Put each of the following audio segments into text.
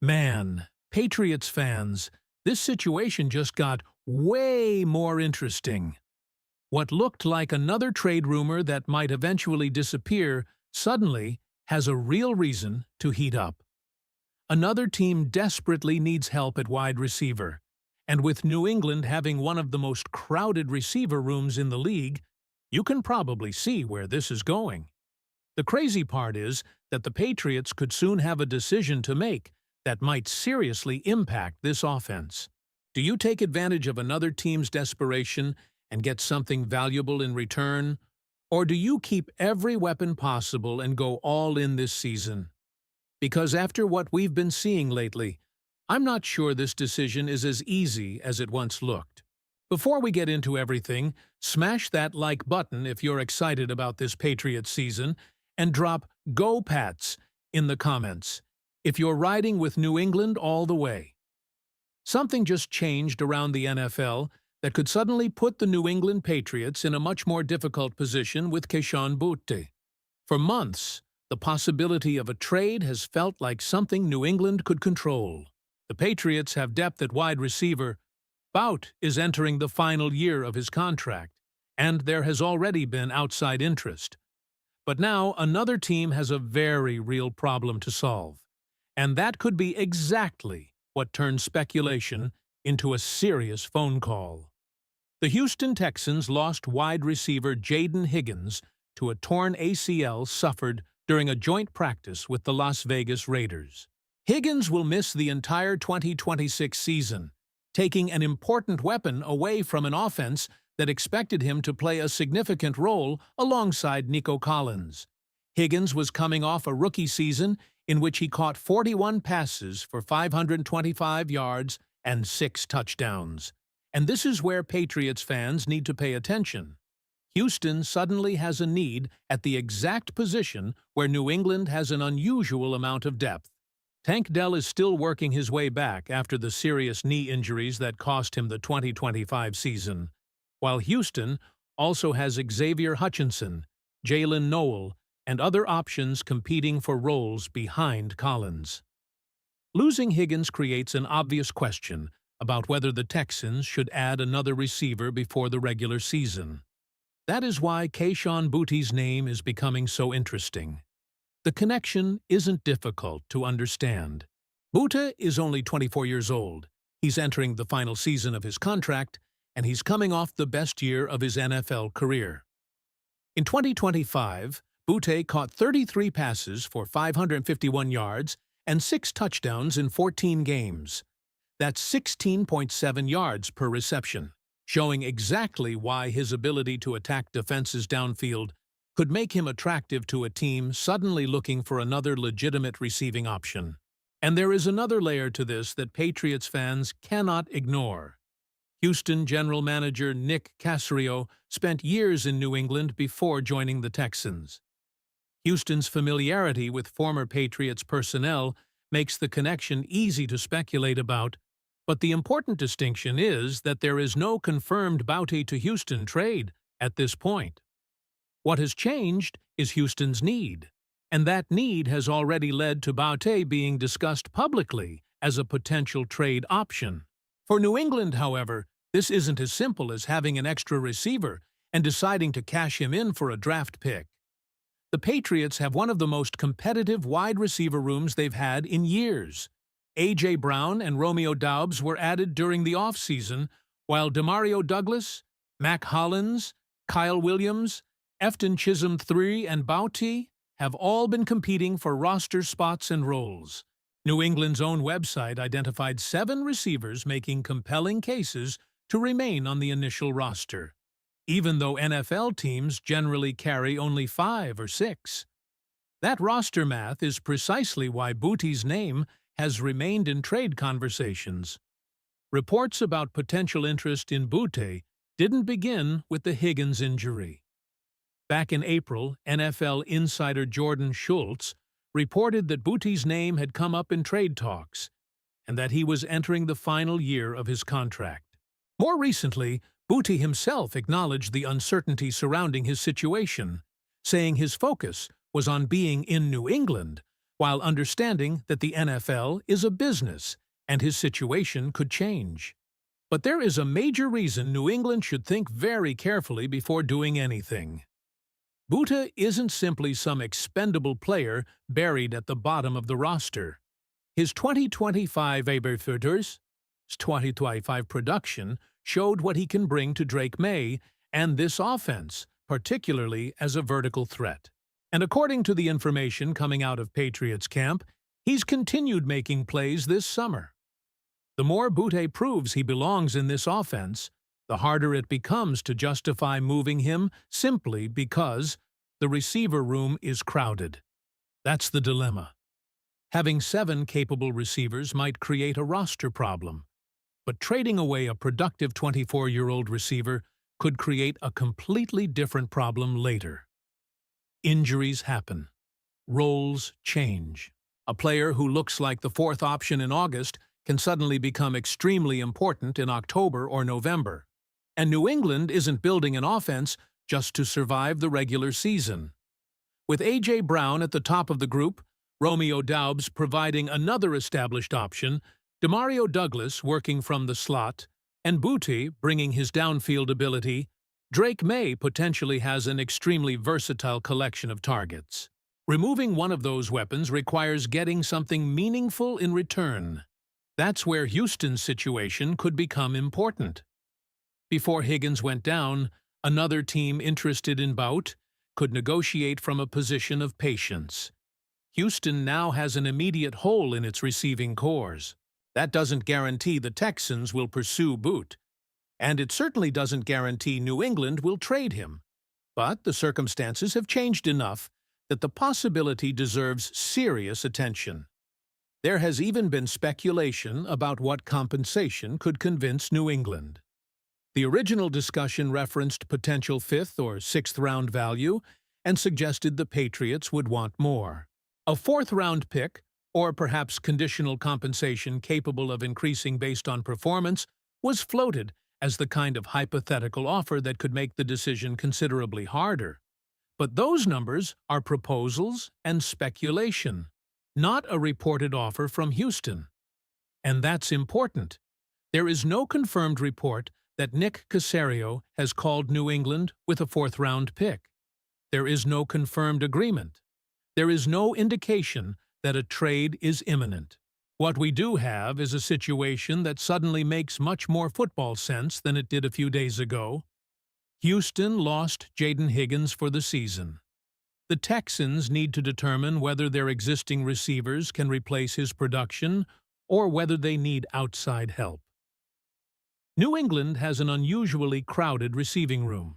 Man, Patriots fans, this situation just got way more interesting. What looked like another trade rumor that might eventually disappear suddenly has a real reason to heat up. Another team desperately needs help at wide receiver, and with New England having one of the most crowded receiver rooms in the league, you can probably see where this is going. The crazy part is that the Patriots could soon have a decision to make that might seriously impact this offense. Do you take advantage of another team's desperation and get something valuable in return? Or do you keep every weapon possible and go all in this season? Because after what we've been seeing lately, I'm not sure this decision is as easy as it once looked. Before we get into everything, smash that like button if you're excited about this Patriots season, and drop "Go Pats" in the comments if you're riding with New England all the way. Something just changed around the NFL that could suddenly put the New England Patriots in a much more difficult position with Kayshon Boutte. For months, the possibility of a trade has felt like something New England could control. The Patriots have depth at wide receiver. Bout is entering the final year of his contract, and there has already been outside interest. But now another team has a very real problem to solve, and that could be exactly what turns speculation into a serious phone call. The Houston Texans lost wide receiver Jaden Higgins to a torn ACL suffered during a joint practice with the Las Vegas Raiders. Higgins will miss the entire 2026 season, taking an important weapon away from an offense that expected him to play a significant role alongside Nico Collins. Higgins was coming off a rookie season in which he caught 41 passes for 525 yards and 6 touchdowns. And this is where Patriots fans need to pay attention. Houston suddenly has a need at the exact position where New England has an unusual amount of depth. Tank Dell is still working his way back after the serious knee injuries that cost him the 2025 season, while Houston also has Xavier Hutchinson, Jalen Noel, and other options competing for roles behind Collins. Losing Higgins creates an obvious question about whether the Texans should add another receiver before the regular season. That is why Kayshon Boutte's name is becoming so interesting. The connection isn't difficult to understand. Boutte is only 24 years old. He's entering the final season of his contract, and he's coming off the best year of his NFL career. In 2025, Boutte caught 33 passes for 551 yards and 6 touchdowns in 14 games. That's 16.7 yards per reception, showing exactly why his ability to attack defenses downfield could make him attractive to a team suddenly looking for another legitimate receiving option. And there is another layer to this that Patriots fans cannot ignore. Houston general manager Nick Caserio spent years in New England before joining the Texans. Houston's familiarity with former Patriots personnel makes the connection easy to speculate about, but the important distinction is that there is no confirmed Boutte to Houston trade at this point. What has changed is Houston's need, and that need has already led to Boutte being discussed publicly as a potential trade option. For New England, however, this isn't as simple as having an extra receiver and deciding to cash him in for a draft pick. The Patriots have one of the most competitive wide receiver rooms they've had in years. A.J. Brown and Romeo Doubs were added during the offseason, while Demario Douglas, Mac Hollins, Kyle Williams, Efton Chisholm III, and Boutte have all been competing for roster spots and roles. New England's own website identified 7 receivers making compelling cases to remain on the initial roster, even though NFL teams generally carry only 5 or 6. That roster math is precisely why Boutte's name has remained in trade conversations. Reports about potential interest in Boutte didn't begin with the Higgins injury. Back in April, NFL insider Jordan Schultz reported that Boutte's name had come up in trade talks and that he was entering the final year of his contract. More recently, Boutte himself acknowledged the uncertainty surrounding his situation, saying his focus was on being in New England, while understanding that the NFL is a business and his situation could change. But there is a major reason New England should think very carefully before doing anything. Buta isn't simply some expendable player buried at the bottom of the roster. His 2025 Patriots' 2025 production showed what he can bring to Drake May and this offense, particularly as a vertical threat. And according to the information coming out of Patriots camp, he's continued making plays this summer. The more Butte proves he belongs in this offense, the harder it becomes to justify moving him simply because the receiver room is crowded. That's the dilemma. Having 7 capable receivers might create a roster problem, but trading away a productive 24-year-old receiver could create a completely different problem later. Injuries happen. Roles change. A player who looks like the 4th option in August can suddenly become extremely important in October or November. And New England isn't building an offense just to survive the regular season. With A.J. Brown at the top of the group, Romeo Doubs providing another established option, Demario Douglas working from the slot, and Booty bringing his downfield ability, Drake May potentially has an extremely versatile collection of targets. Removing one of those weapons requires getting something meaningful in return. That's where Houston's situation could become important. Before Higgins went down, another team interested in Bout could negotiate from a position of patience. Houston now has an immediate hole in its receiving cores. That doesn't guarantee the Texans will pursue Boot, and it certainly doesn't guarantee New England will trade him. But the circumstances have changed enough that the possibility deserves serious attention. There has even been speculation about what compensation could convince New England. The original discussion referenced potential 5th or 6th round value and suggested the Patriots would want more. A 4th round pick, or perhaps conditional compensation capable of increasing based on performance, was floated as the kind of hypothetical offer that could make the decision considerably harder. But those numbers are proposals and speculation, not a reported offer from Houston. And that's important. There is no confirmed report that Nick Caserio has called New England with a 4th round pick. There is no confirmed agreement. There is no indication that a trade is imminent. What we do have is a situation that suddenly makes much more football sense than it did a few days ago. Houston lost Jaden Higgins for the season. The Texans need to determine whether their existing receivers can replace his production or whether they need outside help. New England has an unusually crowded receiving room.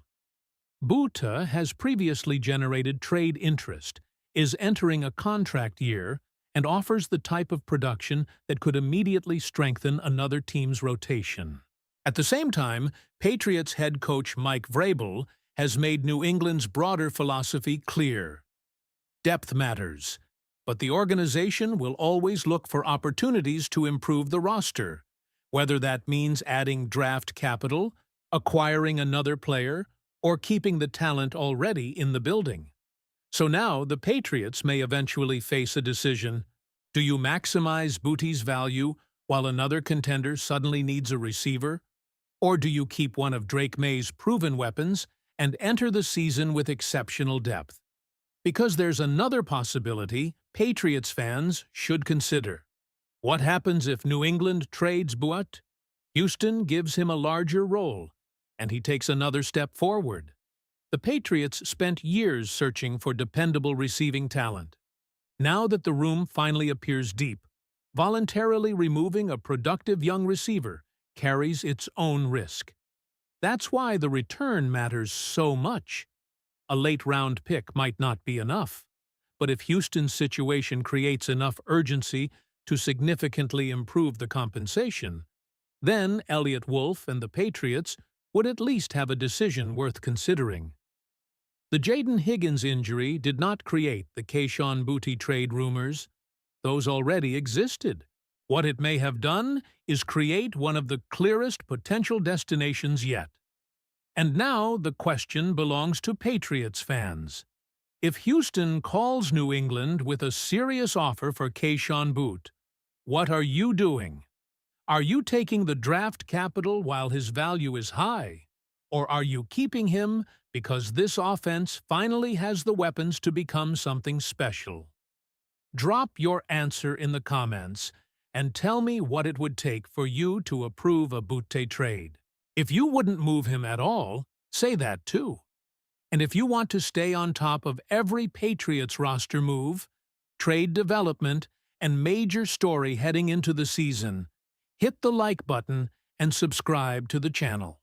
Buta has previously generated trade interest, is entering a contract year, and offers the type of production that could immediately strengthen another team's rotation. At the same time, Patriots head coach Mike Vrabel has made New England's broader philosophy clear. Depth matters, but the organization will always look for opportunities to improve the roster, whether that means adding draft capital, acquiring another player, or keeping the talent already in the building. So now the Patriots may eventually face a decision. Do you maximize Booty's value while another contender suddenly needs a receiver? Or do you keep one of Drake May's proven weapons and enter the season with exceptional depth? Because there's another possibility Patriots fans should consider. What happens if New England trades Buat? Houston gives him a larger role, and he takes another step forward. The Patriots spent years searching for dependable receiving talent. Now that the room finally appears deep, voluntarily removing a productive young receiver carries its own risk. That's why the return matters so much. A late-round pick might not be enough, but if Houston's situation creates enough urgency to significantly improve the compensation, then Elliott Wolf and the Patriots would at least have a decision worth considering. The Jaden Higgins injury did not create the Kayshon Boutte trade rumors. Those already existed. What it may have done is create one of the clearest potential destinations yet. And now the question belongs to Patriots fans. If Houston calls New England with a serious offer for Keyshawn Boot, what are you doing? Are you taking the draft capital while his value is high? Or are you keeping him because this offense finally has the weapons to become something special? Drop your answer in the comments and tell me what it would take for you to approve a Butte trade. If you wouldn't move him at all, say that too. And if you want to stay on top of every Patriots roster move, trade development, and major story heading into the season, hit the like button and subscribe to the channel.